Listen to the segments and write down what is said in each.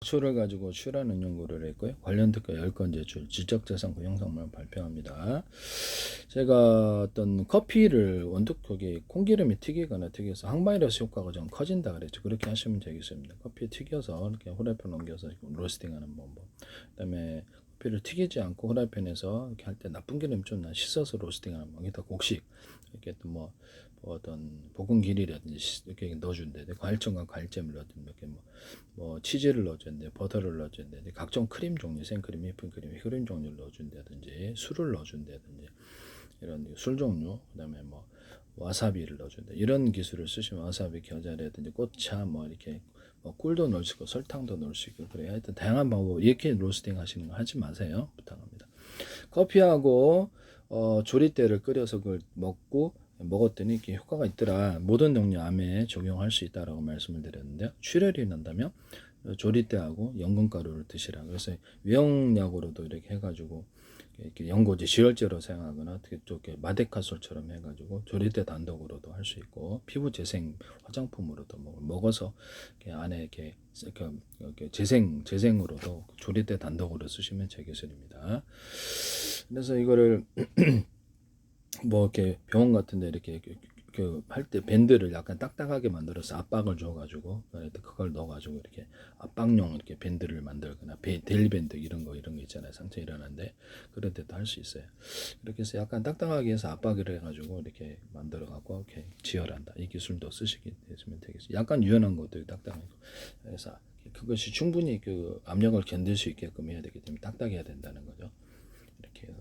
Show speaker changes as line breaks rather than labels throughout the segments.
수를 가지고 출하는 연구를 했고요. 관련 특허 10건 제출, 지적재산 구형상만 발표합니다. 제가 어떤 커피를 원두격에 콩기름에 튀겨서 항바이러스 효과가 좀 커진다 그랬죠. 그렇게 하시면 되겠습니다. 커피 튀겨서 이렇게 후라이팬 옮겨서 로스팅하는 방법. 그다음에 커피를 튀기지 않고 후라이팬에서 이렇게 할 때 나쁜 기름 좀 씻어서 로스팅하는 방법. 이게 곡식 이렇게 또 뭐 어떤 볶은 길이라든지 이렇게 넣어준대. 과일청과 과일잼을 넣어준대. 이렇게 뭐 치즈를 넣어준대, 버터를 넣어준대, 각종 크림 종류, 생크림, 휘핑크림, 휘크림 종류를 넣어준다든지, 술을 넣어준다든지, 이런 술 종류, 그다음에 뭐 와사비를 넣어준다. 이런 기술을 쓰시면 와사비, 겨자라든지 꽃차, 뭐 이렇게 꿀도 넣을 수 있고 설탕도 넣을 수 있고 그래요. 하여튼 다양한 방법 이렇게 로스팅 하시는 거 하지 마세요. 부탁합니다. 커피하고 조리대를 끓여서 그걸 먹었더니 이게 효과가 있더라. 모든 종류 암에 적용할 수 있다라고 말씀을 드렸는데요. 출혈이 난다면 조리대하고 연근가루를 드시라. 그래서 위용약으로도 이렇게 해가지고 이렇게 연고제, 지혈제로 사용하거나 어떻게 또 이렇게 마데카솔처럼 해가지고 조리대 단독으로도 할 수 있고 피부 재생 화장품으로도 먹어서 이렇게 안에 이렇게 재생으로도 조리대 단독으로 쓰시면 제 기술입니다. 그래서 이거를 뭐 이렇게 병원 같은데 이렇게 할 때 밴드를 약간 딱딱하게 만들어서 압박을 줘가지고 그걸 넣어가지고 이렇게 압박용 이렇게 밴드를 만들거나 델밴드 이런 거 있잖아요. 상처 일어나는데 그런 데도 할 수 있어요. 그렇게 해서 약간 딱딱하게 해서 압박을 해가지고 이렇게 만들어갖고 이렇게 지혈한다. 이 기술도 쓰시게 되시면 되겠어요. 약간 유연한 것도 딱딱하고 그래서 그것이 충분히 그 압력을 견딜 수 있게끔 해야 되기 때문에 딱딱해야 된다는 거죠. 이렇게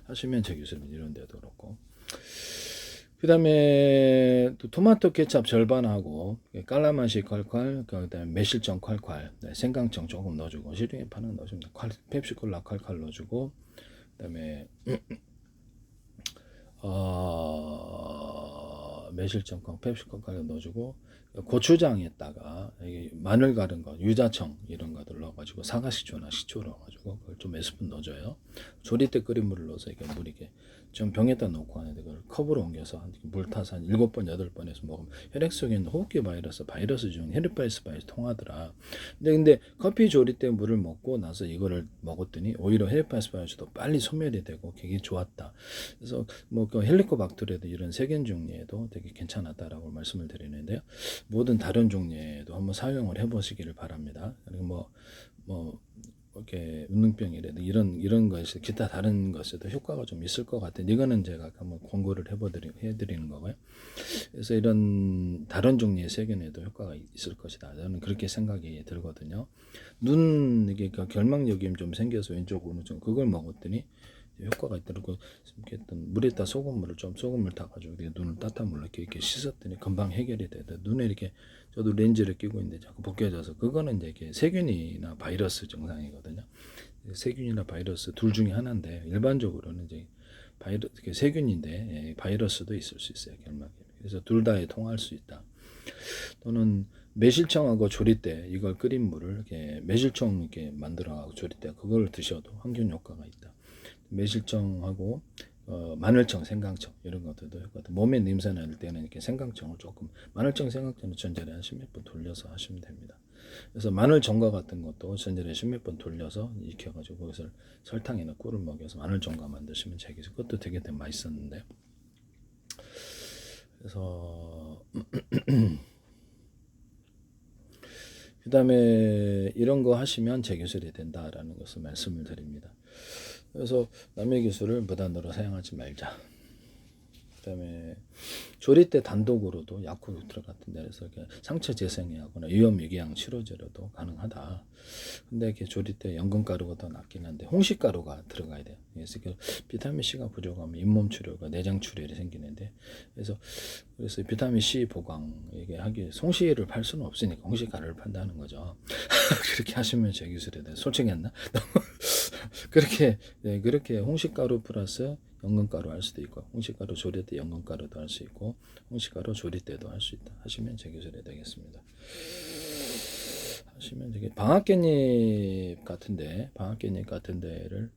하시면 제 기술은 이런 데도 그렇고. 그 다음에 또 토마토 케찹 절반하고 깔라맛이 콸콸, 그 다음에 매실청 콸콸, 생강청 조금 넣어주고 시중에 파는 거 넣어줍니다. 펩시콜라 콸콸 넣어주고 그 다음에 매실청 펩시콜라 넣어주고 고추장에다가 마늘 갈은 거, 유자청 이런 것들 넣어가지고 사과식초나 식초 넣어가지고 그걸 좀 몇 스푼 넣어줘요. 조리대 끓인 물을 넣어서 이렇게 물 이게 좀 병에다 넣고 하는데 그걸 컵으로 옮겨서 물 타서 한 7번, 8번에서 먹으면 혈액 속에 있는 호흡기 바이러스 중 헤르페스 바이러스 통하더라. 근데 커피 조리대 물을 먹고 나서 이거를 먹었더니 오히려 헤르페스 바이러스도 빨리 소멸이 되고 되게 좋았다. 그래서 그 헬리코박터라도 이런 세균 종류에도 되게 괜찮았다라고 말씀을 드리는데요. 모든 다른 종류에도 한번 사용을 해보시기를 바랍니다. 그리고 이렇게 운능병이라도 이런 것에 기타 다른 것에도 효과가 좀 있을 것 같아요. 이거는 제가 한번 권고를 해드리는 거고요. 그래서 이런 다른 종류의 세균에도 효과가 있을 것이다. 저는 그렇게 생각이 들거든요. 이게 결막염이 좀 생겨서 왼쪽 오른쪽 그걸 먹었더니 효과가 있더라고. 이렇게 물에다 소금물 타가지고 눈을 따뜻한 물로 이렇게 씻었더니 금방 해결이 되더. 눈에 이렇게 저도 렌즈를 끼고 있는데 자꾸 벗겨져서 그거는 이제 세균이나 바이러스 증상이거든요. 세균이나 바이러스 둘 중에 하나인데 일반적으로는 이제 세균인데 바이러스도 있을 수 있어요. 결막염. 그래서 둘 다에 통할 수 있다. 또는 매실청하고 조리대 이걸 끓인 물을 이렇게 매실청 이렇게 만들어가고 조리대 그걸 드셔도 항균 효과가 있다. 매실청하고 마늘청, 생강청 이런 것들도 효과도 몸에 냄새 날 때는 이렇게 생강청을 조금 마늘청, 생강청을 전자레 한 10몇 번 돌려서 하시면 됩니다. 그래서 마늘정과 같은 것도 전자레 10몇 번 돌려서 익혀가지고 거기서 설탕이나 꿀을 먹여서 마늘정과 만드시면 되겠죠. 그것도 되게 맛있었는데. 그래서 그 다음에 이런 거 하시면 재기술이 된다라는 것을 말씀을 드립니다. 그래서 남의 기술을 무단으로 사용하지 말자. 그 다음에 조리대 단독으로도 약효 같은 데서 상처 재생이 하거나 위험 유기양 치료제로도 가능하다. 근데 이렇게 조리대 연근가루가 더 낫긴 한데 홍시가루가 들어가야 돼요. 그래서 비타민 C가 부족하면 잇몸 출혈과 내장 출혈이 생기는데 그래서 비타민 C 보강 이게 홍시를 팔 수는 없으니까 홍시가루를 판다는 거죠. 그렇게 하시면 제 기술에 대해 솔직히 했나? 그렇게 홍시가루 플러스 연근가루 할 수도 있고 홍시가루 조릴 때 연근가루도 할 수 있고 홍시가루 조릴 때도 할 수 있다 하시면 제 기술이 되겠습니다. 하시면 되게 방앗깻잎 같은 데를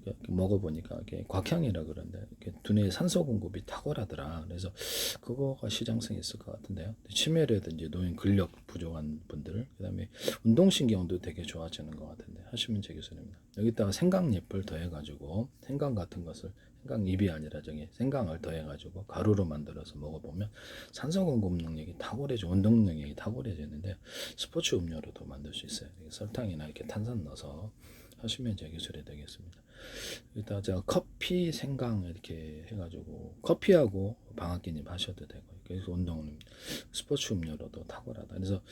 이렇게 먹어보니까 이렇게 곽향이라 그러는데 이렇게 두뇌에 산소 공급이 탁월하더라. 그래서 그거가 시장성이 있을 것 같은데요. 치매라든지 노인 근력 부족한 분들, 그다음에 운동신경도 되게 좋아지는 것 같은데 하시면 되겠습니다. 여기다가 생강잎을 더해가지고 생강 같은 것을 생강잎이 아니라 저기 생강을 더해가지고 가루로 만들어서 먹어보면 산소 공급 능력이 탁월해져, 운동 능력이 탁월해지는데 스포츠 음료로도 만들 수 있어요. 설탕이나 이렇게 탄산 넣어서 하시면 제 기술이 되겠습니다. 일단 제가 커피 생강 이렇게 해가지고 커피하고 방앗개잎 하셔도 되고 그래서 운동은 스포츠 음료로도 탁월하다. 그래서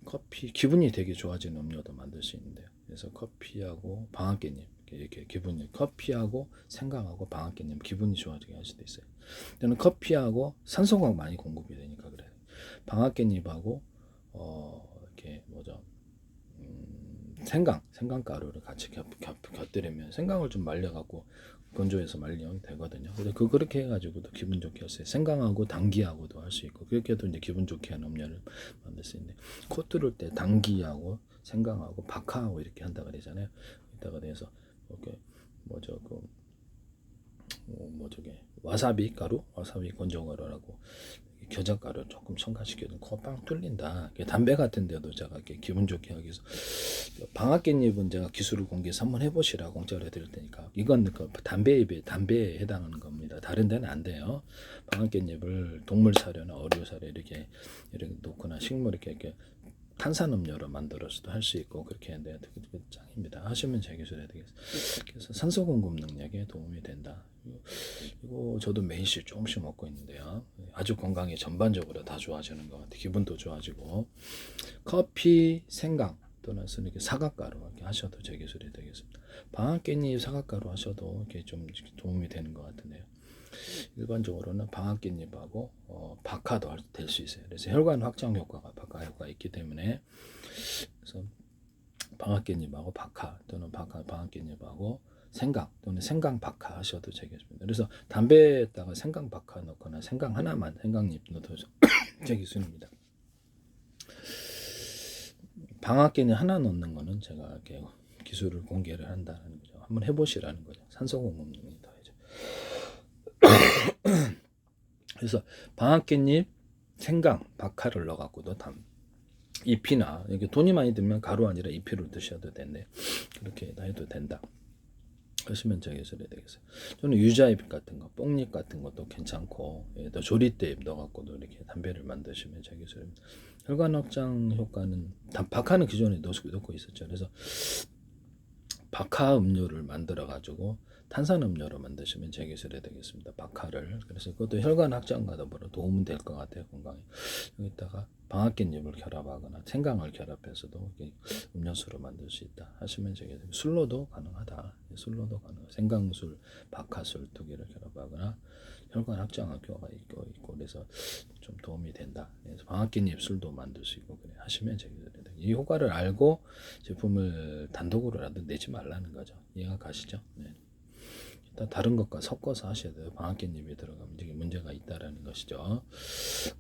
커피 기분이 되게 좋아지는 음료도 만들 수 있는데요. 그래서 커피하고 방앗개잎 이렇게 기분이 커피하고 생강하고 방앗개잎 기분이 좋아지게 할 수도 있어요. 저는 커피하고 산소가 많이 공급이 되니까 그래요. 방앗개잎하고 이렇게 뭐죠? 생강가루를 같이 곁들이면 생강을 좀 말려갖고 건조해서 말리면 되거든요. 근데 그렇게 해가지고도 기분 좋게 했어요. 생강하고 당기하고도 할 수 있고 그렇게 해도 이제 기분 좋게 하는 음료를 만들 수 있는데 코 뚫을 때 당기하고 생강하고 박하하고 이렇게 한다 그러잖아요. 이따가 돼서 이렇게 뭐죠 저게 와사비 건조가루라고 겨자가루 조금 첨가시켜도 코빵 뚫린다. 담배 같은 데도 제가 이렇게 기분 좋게 하기 위해서 방앗개잎은 제가 기술을 공개해서 한번 해보시라고 공짜로 해드릴 테니까 이건 그 담배에 해당하는 겁니다. 다른 데는 안 돼요. 방앗개잎을 동물 사료나 어류 사료 이렇게 놓거나 식물 이렇게 탄산음료로 만들어서도 할 수 있고 그렇게 하는데 되게 짱입니다. 하시면 제 기술이 되겠어요. 그래서 산소 공급 능력에 도움이 된다. 이거 저도 매일씩 조금씩 먹고 있는데요. 아주 건강에 전반적으로 다 좋아지는 것 같아요. 기분도 좋아지고 커피, 생강 또는 이렇게 사과가루 이렇게 하셔도 제 기술이 되겠습니다. 방앗개잎 사과가루 하셔도 이렇게 좀 도움이 되는 것 같은데요. 일반적으로는 방앗개잎하고 박하도 될 수 있어요. 그래서 혈관 확장 효과가 박하 효과가 있기 때문에 그래서 방앗개잎하고 박하 또는 방앗개잎하고 생강 또는 생강 박하 하셔도 되겠습니다. 그래서 담배에다가 생강 박하 넣거나 생강 하나만 생강잎 넣어도 제 기술입니다. 방앗개잎 하나 넣는 거는 제가 이렇게 기술을 공개를 한다는 거죠. 한번 해보시라는 거죠. 산소 공급능이 더해져. 그래서 방앗개잎, 생강, 박하를 넣어갖고도 잎이나 이게 돈이 많이 들면 가루 아니라 잎으로 드셔도 되는데 그렇게 해도 된다. 하시면 제 기술이 되겠어요. 저는 유자잎 같은 거, 뽕잎 같은 것도 괜찮고 또 조리대잎 넣어갖고도 이렇게 담배를 만드시면 제 기술입니다. 혈관 확장 효과는 박하는 기존에 넣고 있었죠. 그래서 박하 음료를 만들어 가지고 탄산 음료로 만드시면 제 기술이 되겠습니다. 박하를. 그래서 그것도 혈관 확장과 더불어 도움은 될 것 같아요. 건강에. 여기다가 방앗개잎을 결합하거나 생강을 결합해서도 음료수로 만들 수 있다 하시면 제 기술입니다. 술로도 가능하다. 술로도 가능하다. 생강술, 박하술 두 개를 결합하거나 혈관 확장 효과가 있고 그래서 좀 도움이 된다. 그래서 방앗개잎 술도 만들 수 있고 그래 하시면 제 기술이 됩니다. 이 효과를 알고 제품을 단독으로라도 내지 말라는 거죠. 이해가 가시죠? 네. 일단 다른 것과 섞어서 하셔야 돼요. 방앗개잎이 들어가면 이게 문제가 있다라는 것이죠.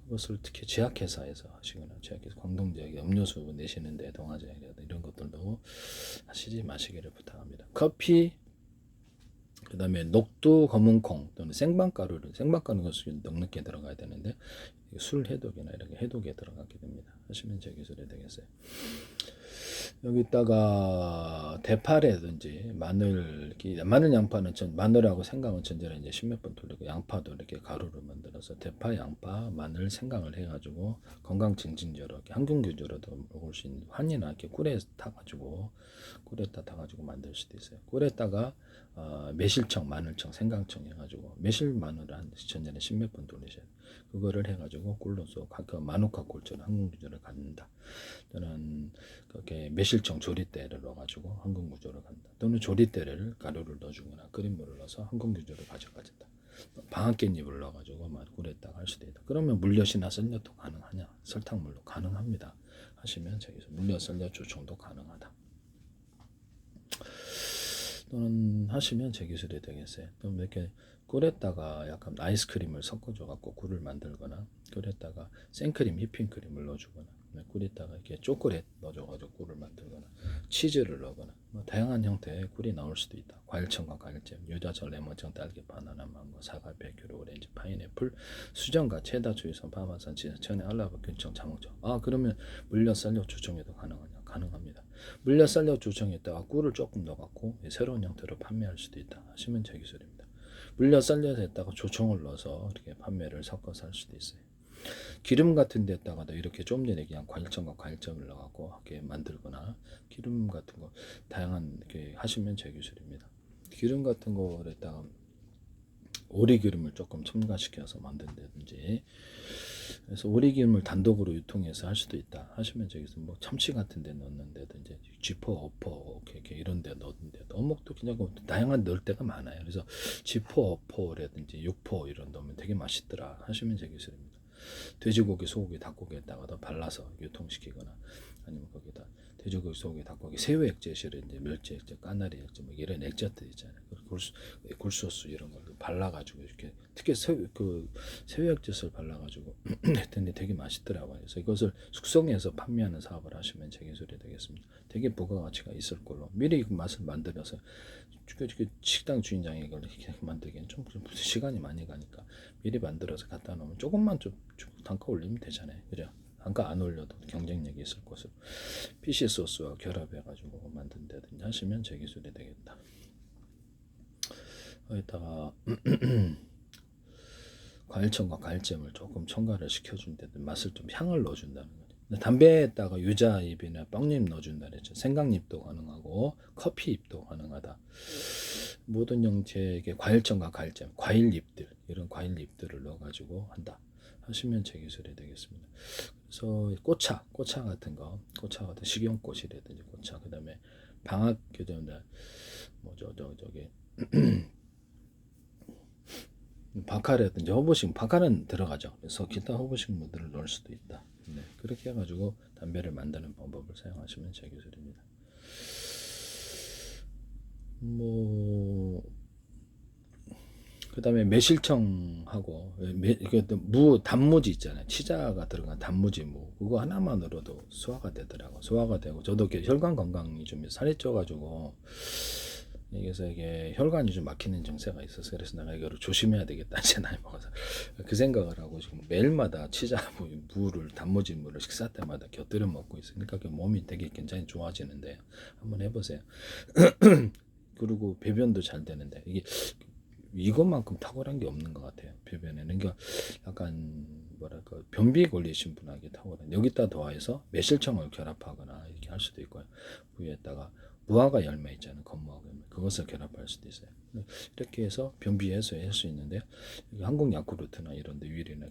그것을 특히 제약회사에서 하시거나 제약회사 공동제약 음료수 내시는데 동아제약이라든지 이런 것들도 하시지 마시기를 부탁합니다. 커피 그 다음에 녹두 검은콩 또는 생강가루가 넉넉히 들어가야 되는데 술 해독이나 이렇게 해독에 들어가게 됩니다. 하시면 제 기술이 되겠어요. 여기다가 대파라든지 마늘 양파는 마늘하고 생강은 전자를 이제 10몇 번 돌리고 양파도 이렇게 가루로 만들어서 대파, 양파, 마늘, 생강을 해가지고 건강 증진제로 이렇게 항균규제로도 먹을 수 있는 환이나 이렇게 꿀에 타가지고 만들 수도 있어요. 꿀에다가 매실청, 마늘청, 생강청 해가지고 매실 마늘을 한 전자에 10몇 번 돌리셔야 돼요. 그거를 해가지고 꿀로서 마누카 꿀처럼 항균구조를 갖는다. 또는 그렇게 매실청 조리대를 넣어가지고 항균구조를 갖는다. 또는 조리대를 가루를 넣어주거나 끓인 물을 넣어서 항균구조를 가져가진다. 방앗개잎을 넣어가지고 꿀에다가 할 수도 있다. 그러면 물엿이나 썰엿도 가능하냐? 설탕물로 가능합니다. 하시면 저기서 물엿, 썰엿 조청도 가능하다. 또는 하시면 제 기술이 되겠어요. 또 이렇게 꿀에다가 약간 아이스크림을 섞어줘갖고 꿀을 만들거나 꿀에다가 생크림, 휘핑크림을 넣어주거나 꿀에다가 이렇게 초콜릿 넣어줘가지고 꿀을 만들거나 치즈를 넣거나 다양한 형태의 꿀이 나올 수도 있다. 과일청과 과일잼, 유자철, 레몬청, 딸기, 바나나, 망고, 사과, 베큐르, 오렌지, 파인애플, 수정과 체다, 주유선, 파마산, 지자천에 알라바, 균청, 자몽청. 그러면 물엿, 쌀엿, 주청에도 가능하냐? 가능합니다. 물엿, 쌀엿, 주청에다가 꿀을 조금 넣어갖고 새로운 형태로 판매할 수도 있다 하시면 제 기술입니다. 물엿, 쌀엿에다가 조청을 넣어서 이렇게 판매를 섞어서 할 수도 있어요. 기름 같은 데다가도 이렇게 좀 전에 그냥 과일청과 과일점을 넣어갖고 이렇게 만들거나 기름 같은 거 다양한 이렇게 하시면 제 기술입니다. 기름 같은 거에다가 오리기름을 조금 첨가시켜서 만든다든지, 그래서 오리기름을 단독으로 유통해서 할 수도 있다 하시면 저기서 뭐 참치 같은 데 넣는다든지 쥐포, 어포 이렇게 이런 데 넣는데, 어묵도 그냥 다양한 넣을 때가 많아요. 그래서 쥐포, 어포라든지 육포 이런 넣으면 되게 맛있더라 하시면 제 기술입니다. 돼지고기, 소고기, 닭고기에다가도 발라서 유통시키거나, 아니면 거기다 돼지고기, 소고기, 닭고기, 새우 액젓이라 이제 멸치 액젓, 까나리 액젓, 뭐 이런 액젓들 있잖아요. 굴소스 이런 걸 발라가지고 이렇게, 특히 새우 액젓을 발라가지고 했더니 되게 맛있더라고요. 그래서 이것을 숙성해서 판매하는 사업을 하시면 제 기술이 되겠습니다. 되게 부가가치가 있을 걸로 미리 그 맛을 만들어서, 식당 주인장이 이걸 이렇게 만들기엔 좀 시간이 많이 가니까 미리 만들어서 갖다 놓으면 조금만 좀 단가 올리면 되잖아요. 그죠? 단가 안 올려도 경쟁력이 있을 것으로 피시 소스와 결합해가지고 만든다든지 하시면 제 기술이 되겠다. 거기다가 과일청과 과일잼을 조금 첨가를 시켜준다든 맛을 좀 향을 넣어준다는 거죠. 담배에다가 유자잎이나 떡잎 넣어준다 그랬죠. 생강잎도 가능하고 커피잎도 가능하다. 모든 형태의 과일청과 과일잼, 과일잎들, 이런 과일잎들을 넣어가지고 한다 하시면 제 기술이 되겠습니다. 그래서 꽃차 같은 거, 꽃차 같은 식용꽃이라든지 꽃차, 그 다음에 방학 교정들, 저기 박하라든지 허브식, 박하는 들어가죠. 그래서 기타 허브식물들을 넣을 수도 있다. 네, 그렇게 해가지고 담배를 만드는 방법을 사용하시면 제 기술입니다. 그 다음에 매실청하고 무 단무지 있잖아요. 치자가 들어간 단무지 무, 그거 하나만으로도 소화가 되더라고. 소화가 되고, 저도 혈관 건강이 좀 살이 쪄가지고 그래서 이게 혈관이 좀 막히는 증세가 있어서, 그래서 내가 이거를 조심해야 되겠다 제 나이 먹어서 그 생각을 하고 지금 매일마다 치자 무를, 단무지 무를 식사 때마다 곁들여 먹고 있으니까 몸이 되게 굉장히 좋아지는데 한번 해보세요. 그리고 배변도 잘 되는데, 이것만큼 탁월한 게 없는 것 같아요. 배변에는. 그러니까 약간 뭐랄까 변비 걸리신 분에게 탁월한, 여기다 더해서 매실청을 결합하거나 이렇게 할 수도 있고요. 위에다가 무화과 열매 있잖아요. 겉무화과 열매, 그것을 결합할 수도 있어요. 이렇게 해서 변비 해소에 할 수 있는데요. 한국 야쿠르트나 이런 데, 위리나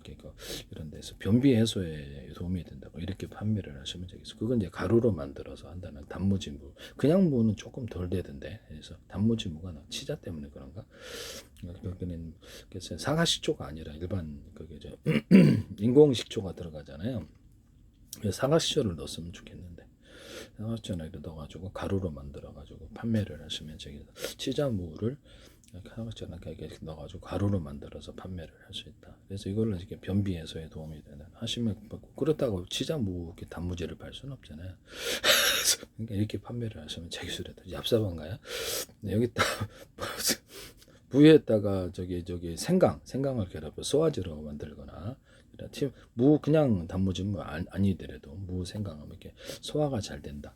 이런 데서 변비 해소에 도움이 된다고 이렇게 판매를 하시면 되겠어요. 그건 이제 가루로 만들어서 한다는 단무지 무. 그냥 무는 조금 덜 되던데, 그래서 단무지 무가 치자 때문에 그런가? 여기는 그래서 사과식초가 아니라 일반 인공 식초가 들어가잖아요. 사과식초를 넣었으면 좋겠는데, 사과식초를 넣어가지고 가루로 만들어가지고 판매를 하시면 저기 치자무를 사과식초를 넣어가지고 가루로 만들어서 판매를 할 수 있다. 그래서 이걸로 이렇게 변비 해소에 도움이 되는 하시면, 그렇다고 치자무 단무지를 팔 수는 없잖아요. 그러니까 이렇게 판매를 하시면 제 기술에 얍삽한가요? 여기다 무에다가 생강을 결합해서 소화제로 만들거나, 무 그냥 단무지 무 아니더라도 무 생강하면 이렇게 소화가 잘 된다.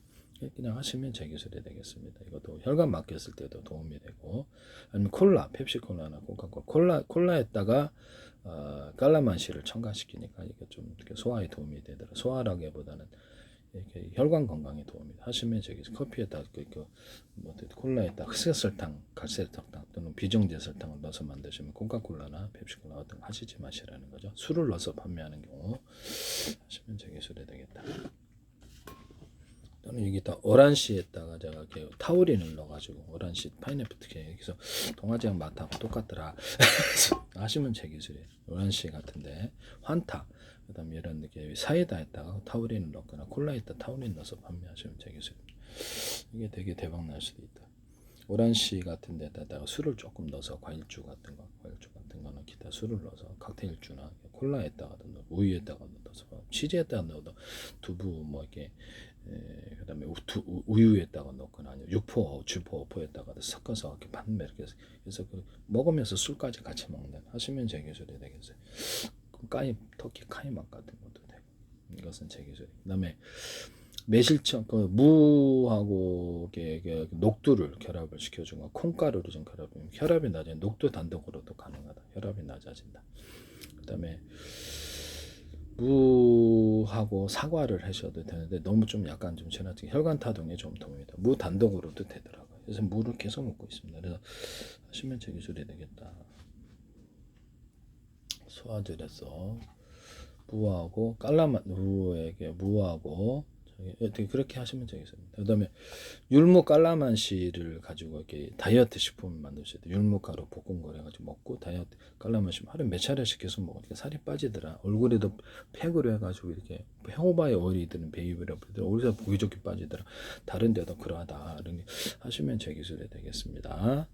그냥 하시면 제 기술이 되겠습니다. 이것도 혈관 막혔을 때도 도움이 되고, 아니면 콜라, 펩시콜라나 코카콜라, 콜라에다가 깔라만시를 첨가시키니까 이게 좀 소화에 도움이 되더라. 소화라기보다는 이렇게 혈관 건강에 도움이 하시면 저기 커피에다 콜라에다 흑설탕, 갈색설탕 또는 비정제 설탕을 넣어서 만드시면 코카콜라나 펩시콜라 같은 거 하시지 마시라는 거죠. 술을 넣어서 판매하는 경우 하시면 저기 술이 되겠다. 또는 여기다 오란시에다가 제가 이렇게 타우린을 넣어가지고, 오란시 파인애플 특히 여기서 동아지향 맛하고 똑같더라 하시면 제 기술이에요. 오란시 같은데 환타, 그다음에 이런 이렇게 사이다에다가 타우린을 넣거나 콜라에다 타우린 넣어서 판매하시면 제 기술입니다. 이게 되게 대박 날 수도 있다. 오란시 같은 데다가 술을 조금 넣어서 과일주 같은 거는 기타 술을 넣어서 칵테일주나 콜라에다가도 넣고 우유에다가 넣어서 치즈에다가 넣어도 두부 뭐 이렇게, 그다음에 우유에다가 넣거나 아니면 육포, 주포, 포에다가 섞어서 이렇게 판매 이렇게 해서 그래서 그 먹으면서 술까지 같이 먹는 하시면 제 기술이 되겠어요. 까이 터키 카이맛 같은 것도 되고 이것은 제 기술. 그다음에 매실청 그 무하고 이렇게 녹두를 결합을 시켜준 거 콩가루를 좀 결합하면 혈압이 낮아진 녹두 단독으로도 가능하다. 혈압이 낮아진다. 그다음에 무하고 사과를 하셔도 되는데 너무 좀 약간 좀 지나치게 혈관 타동에 좀 도움이 돼요. 무 단독으로도 되더라고요. 그래서 무를 계속 먹고 있습니다. 그래서 하시면 제 기술이 되겠다. 소화질에서 무하고 깔라맛 무에게 무하고 어떻게 그렇게 하시면 되겠습니다. 그다음에 율무 깔라만시를 가지고 이렇게 다이어트 식품을 만드셔야 돼요. 율무 가루 볶은 거래 가지고 먹고 다이어트 깔라만시 하루에 몇 차례씩 계속 먹으니까 살이 빠지더라. 얼굴에도 팩으로 해가지고 이렇게 호바의 오일이 드는 베이비라고 얼굴에서 보기 좋게 빠지더라. 다른 데도 그러하다. 이런 게 하시면 제 기술이 되겠습니다.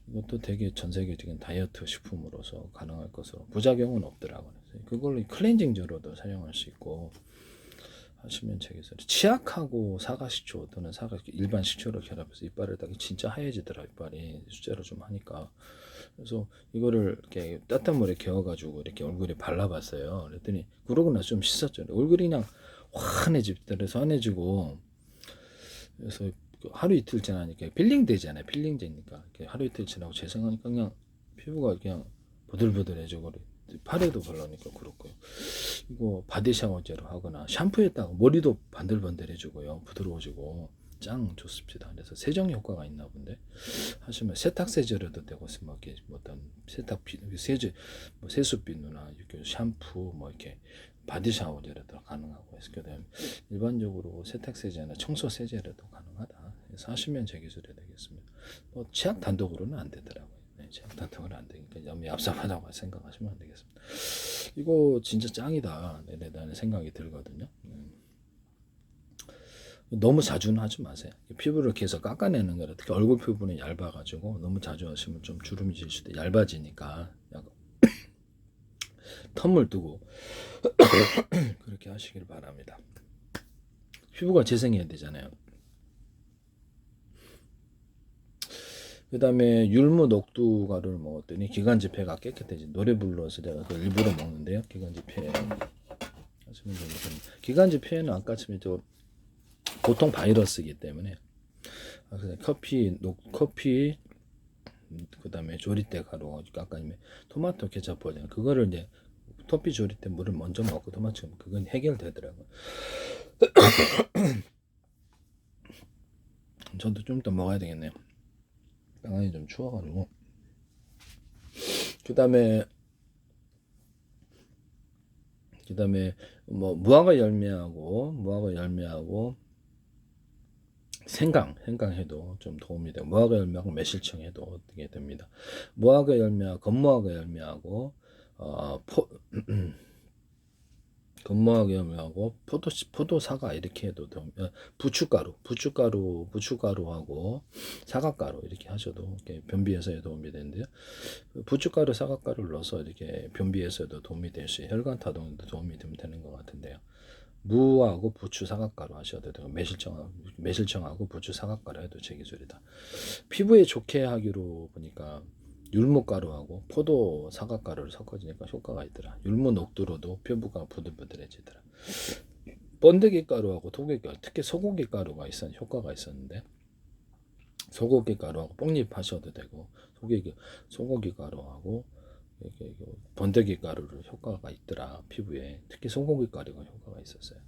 이것도 되게 전 세계적인 다이어트 식품으로서 가능할 것으로 부작용은 없더라고요. 그걸로 클렌징제로도 사용할 수 있고 하시면 되겠어요. 치약하고 사과식초 또는 일반 식초를 결합해서 이빨을 닦이 진짜 하얘지더라. 이빨이 숫자로 좀 하니까. 그래서 이거를 이렇게 따뜻한 물에 개어가지고 이렇게 얼굴에 발라봤어요. 그랬더니 그러고 나서 좀 씻었죠. 얼굴이 그냥 환해지더라서 환해지고 그래서 하루 이틀 지나니까 필링 되잖아요. 필링 되니까 하루 이틀 지나고 재생하니까 그냥 피부가 그냥 보들보들해지고 팔에도 발라니까 그렇고요. 이거 바디 샤워제로 하거나 샴푸했다가 머리도 반들반들해지고요. 부드러워지고 짱 좋습니다. 그래서 세정 효과가 있나 본데 하시면 세탁 세제로도 되고 뭐 이렇게 어떤 세탁 세제 뭐 세수비누나 이렇게 샴푸 뭐 이렇게 바디 샤워제로도 가능하고 해서 그다음에 일반적으로 세탁 세제나 청소 세제로도 가능하다. 그래서 하시면 제 기술이 되겠습니다. 뭐 치약 단독으로는 안 되더라고요. 제약 단독은 안 되니까 염이 얍삽하다고 생각하시면 안 되겠습니다. 이거 진짜 짱이다. 라는 생각이 들거든요. 너무 자주는 하지 마세요. 피부를 계속 깎아내는 거라 특히 얼굴 피부는 얇아가지고 너무 자주 하시면 좀 주름이 질 수도 얇아지니까 약간 텀을 두고 그렇게 하시길 바랍니다. 피부가 재생해야 되잖아요. 그 다음에 율무 녹두 가루를 먹었더니 기관지 폐가 깨끗해지. 노래 불러서 제가 그 일부러 먹는데요. 기관지 폐 하시면 되겠습니다. 기관지 폐는 아까처럼 저 보통 바이러스이기 때문에 커피 그 다음에 조리대 가루 아까 토마토 케첩 버전 그거를 이제 커피 조리대 물을 먼저 먹고 토마토 그건 해결되더라고요. 저도 좀 더 먹어야 되겠네요. 방안이 좀 추워가지고. 그 다음에 뭐 무화과 열매하고 생강 해도 좀 도움이 되고 무화과 열매하고 매실청 해도 어떻게 됩니다. 무화과 열매하고 건무화과 열매하고 건무화과 열매하고 포도 사과 이렇게 해도 부추가루하고 사과가루 이렇게 하셔도 이렇게 변비해소에 도움이 되는데요. 부추가루 사과가루를 넣어서 이렇게 변비해소에도 도움이 될 수 혈관 타동에도 도움이 되는 것 같은데요. 무하고 부추 사과가루 하셔도 되고 매실청하고 부추 사과가루 해도 제 기술이다. 피부에 좋게 하기로 보니까 율무가루하고 포도 사과가루를 섞어주니까 효과가 있더라. 율무 녹두로도 피부가 부들부들해지더라. 번데기 가루하고 토개가루, 특히 소고기 가루가 효과가 있었는데 소고기 가루하고 뽕잎 하셔도 되고 소고기 가루하고 번데기 가루를 효과가 있더라. 피부에 특히 소고기 가루가 효과가 있었어요.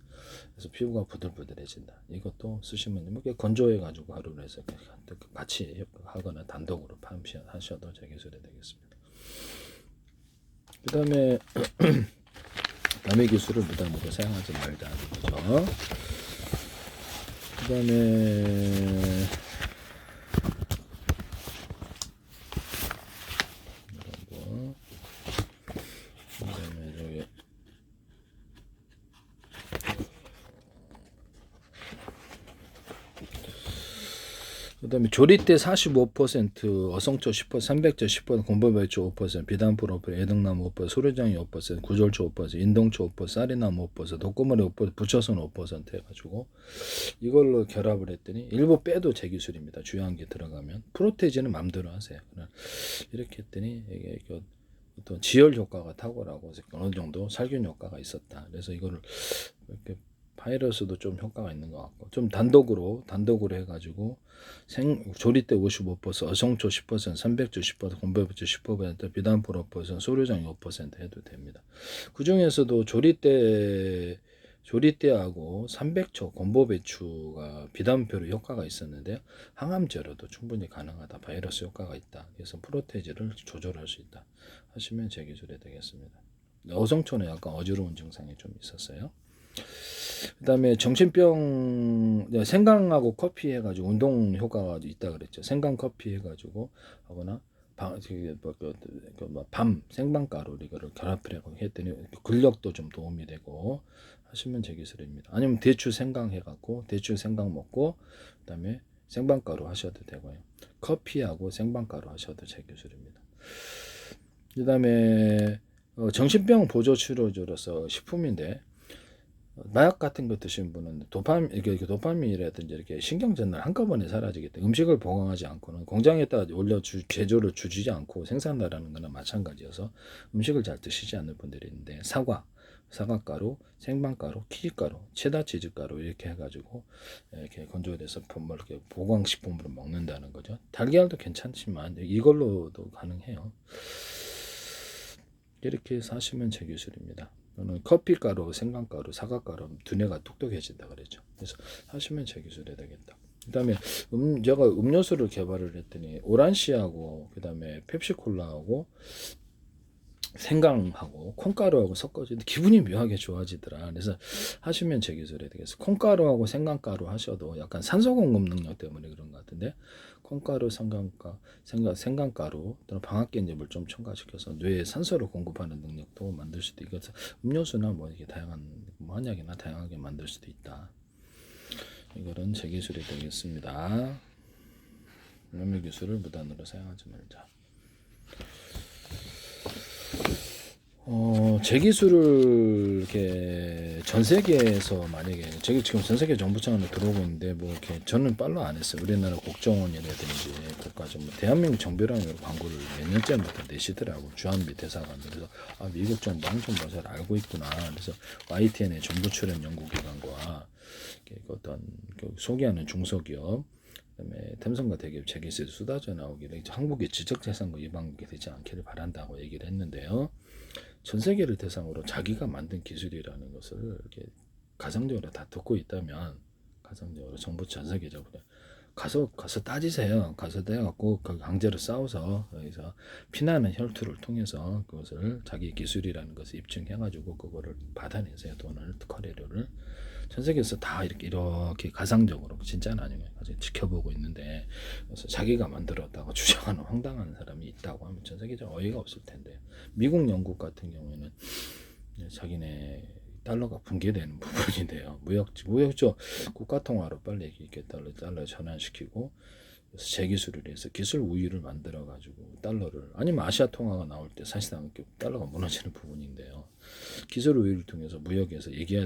그래서 피부가 부들부들해진다. 이것도 쓰시면 이렇게 건조해 가지고 하루를 해서 같이 하거나 단독으로 하셔도 제 기술이 되겠습니다. 그 다음에 남의 기술을 무단으로 사용하지 말자. 그죠? 그 다음에 그다음에 조리대 45%, 어성초 10%, 삼백조 10%, 곰보배추 5%, 비단풀 5%, 애등나무 5%, 소래장이 5%, 구절초 5%, 인동초 5%, 쌀이나무 5%, 독고머리 5%, 부처선 5% 해가지고 이걸로 결합을 했더니 일부 빼도 제 기술입니다. 주요한 게 들어가면 프로테이지는 마음대로 하세요. 이렇게 했더니 이게 어떤 지열 효과가 탁월하고 어느 정도 살균 효과가 있었다. 그래서 이거를 이렇게 바이러스도 좀 효과가 있는 것 같고 좀 단독으로 해가지고 조리대 55%, 어성초 10%, 삼백주 10%, 곰배부주 10%, 비단풀 5%, 소류장 5% 해도 됩니다. 그 중에서도 조리대하고 삼백초, 곰보배추가 비단표로 효과가 있었는데요. 항암 제로도 충분히 가능하다. 바이러스 효과가 있다. 그래서 프로테이지를 조절할 수 있다. 하시면 제 기술이 되겠습니다. 어성초는 약간 어지러운 증상이 좀 있었어요. 그다음에 정신병 생강하고 커피 해가지고 운동 효과가 있다 그랬죠. 생강 커피 해가지고 하거나 밤 생강가루 이거를 결합을 했더니 근력도 좀 도움이 되고 하시면 제 기술입니다. 아니면 대추 생강 해갖고 대추 생강 먹고 그다음에 생강가루 하셔도 되고요. 커피하고 생강가루 하셔도 제 기술입니다. 그다음에 정신병 보조 치료제로서 식품인데 마약 같은 거 드신 분은 도파민이라든지 이렇게 신경 전달 한꺼번에 사라지기 때문에 음식을 보강하지 않고는 공장에다 제조를 주지 않고 생산하라는 거나 마찬가지여서 음식을 잘 드시지 않는 분들이 있는데 사과가루, 생강가루, 키즈가루, 체다 치즈가루 이렇게 해가지고 이렇게 건조해서 이렇게 보강식품으로 먹는다는 거죠. 달걀도 괜찮지만 이걸로도 가능해요. 이렇게 해서 하시면 제 기술입니다. 저는 커피가루, 생강가루, 사과가루 두뇌가 똑똑해진다 그랬죠. 그래서 하시면 제 기술이 되겠다. 그다음에 제가 음료수를 개발을 했더니 오란시하고 그다음에 펩시콜라하고 생강하고 콩가루하고 섞어지는데 기분이 묘하게 좋아지더라. 그래서 하시면 제 기술이 되겠어. 콩가루하고 생강가루 하셔도 약간 산소 공급 능력 때문에 그런 것 같은데 콩가루, 생강가루 또는 방앗개즙을 좀 첨가시켜서 뇌에 산소를 공급하는 능력도 만들 수도 있고 음료수나 뭐 이렇게 다양한 한약이나 다양하게 만들 수도 있다. 이거는 제 기술이 되겠습니다. 음료 기술을 무단으로 사용하지 말자. 제 기술을 이렇게 전 세계에서 만약에 제가 지금 전 세계 정부청으로 들어오고 있는데 뭐 이렇게 저는 팔로우 안 했어요. 우리나라 국정원이라든지 국가죠. 뭐 대한민국 정부라는 광고를 몇 년째부터 내시더라고. 주한미 대사관. 그래서 미국 정부 한정 잘 알고 있구나. 그래서 YTN의 정부 출연 연구기관과 어떤 소개하는 중소기업 그다음에 템성과 대기업 재계세에 쏟아져 나오기를 한국의 지적재산권 위반이 되지 않기를 바란다고 얘기를 했는데요. 전 세계를 대상으로 자기가 만든 기술이라는 것을 이렇게 가정적으로 다 듣고 있다면 가정적으로 정부 전 세계적으로 가서 따지세요. 가서 내갖고 강제로 싸워서 여기서 피나는 혈투를 통해서 그것을 자기 기술이라는 것을 입증해가지고 그거를 받아내세요. 돈을 커리어를 전 세계에서 다 이렇게 가상적으로 진짜는 아니고 아직 지켜보고 있는데 그래서 자기가 만들었다고 주장하는 황당한 사람이 있다고 하면 전 세계적으로 어이가 없을 텐데 미국, 영국 같은 경우에는 자기네 달러가 붕괴되는 부분인데요. 무역적 국가통화로 빨리 이렇게 달러 전환시키고 그래서 재기술을 해서 기술 우위를 만들어 가지고 달러를 아니면 아시아 통화가 나올 때 사실상 달러가 무너지는 부분인데요. 기술 우위를 통해서 무역에서 얘기해야